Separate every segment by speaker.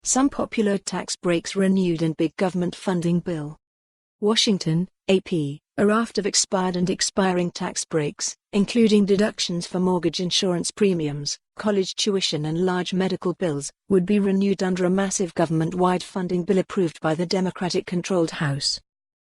Speaker 1: Some popular tax breaks renewed in big government funding bill. Washington, AP, a raft of expired and expiring tax breaks, including deductions for mortgage insurance premiums, college tuition and large medical bills, would be renewed under a massive government-wide funding bill approved by the Democratic-controlled House.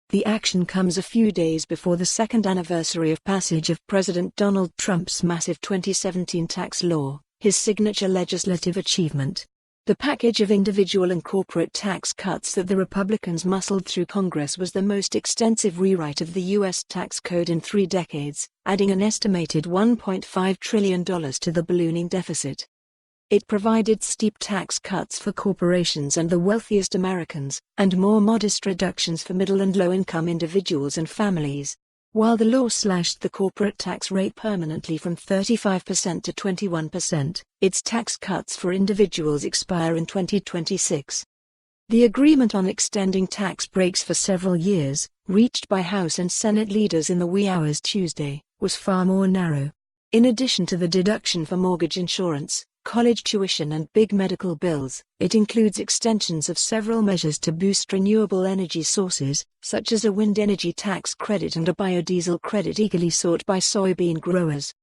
Speaker 1: The action comes a few days before the second anniversary of passage of President Donald Trump's massive 2017 tax law, his signature legislative achievement. The package of individual and corporate tax cuts that the Republicans muscled through Congress was the most extensive rewrite of the U.S. tax code in 3 decades, adding an estimated $1.5 trillion to the ballooning deficit. It provided steep tax cuts for corporations and the wealthiest Americans, and more modest reductions for middle and low-income individuals and families. While the law slashed the corporate tax rate permanently from 35% to 21%, its tax cuts for individuals expire in 2026. The agreement on extending tax breaks for several years, reached by House and Senate leaders in the wee hours Tuesday, was far more narrow. In addition to the deduction for mortgage insurance, college tuition and big medical bills, it includes extensions of several measures to boost renewable energy sources, such as a wind energy tax credit and a biodiesel credit eagerly sought by soybean growers.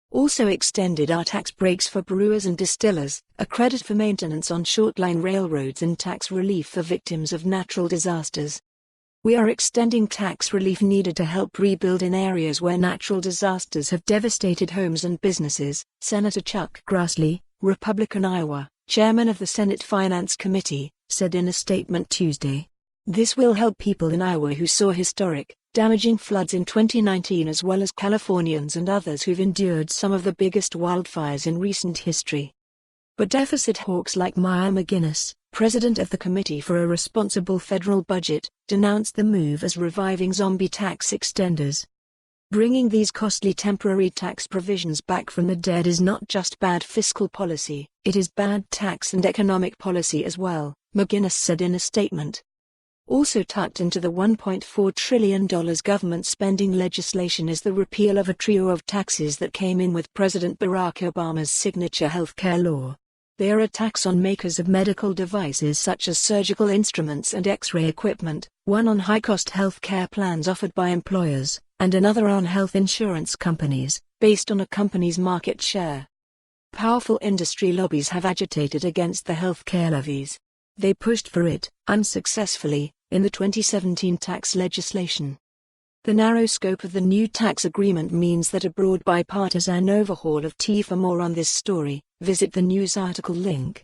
Speaker 1: Also extended are tax breaks for brewers and distillers, a credit for maintenance on short-line railroads and tax relief for victims of natural disasters. We are extending tax relief needed to help rebuild in areas where natural disasters have devastated homes and businesses, Senator Chuck Grassley, Republican Iowa, chairman of the Senate Finance Committee, said in a statement Tuesday. This will help people in Iowa who saw historic, damaging floods in 2019 as well as Californians and others who've endured some of the biggest wildfires in recent history. But deficit hawks like Maya McGuinness, president of the Committee for a Responsible Federal Budget, denounced the move as reviving zombie tax extenders. Bringing these costly temporary tax provisions back from the dead is not just bad fiscal policy, it is bad tax and economic policy as well, McGuinness said in a statement. Also tucked into the $1.4 trillion government spending legislation is the repeal of a trio of taxes that came in with President Barack Obama's signature healthcare law. They are a tax on makers of medical devices such as surgical instruments and X-ray equipment, one on high-cost healthcare plans offered by employers, and another on health insurance companies, based on a company's market share. Powerful industry lobbies have agitated against the healthcare levies. They pushed for it, unsuccessfully, in the 2017 tax legislation. The narrow scope of the new tax agreement means that a broad bipartisan overhaul of T. For more on this story, visit the news article link.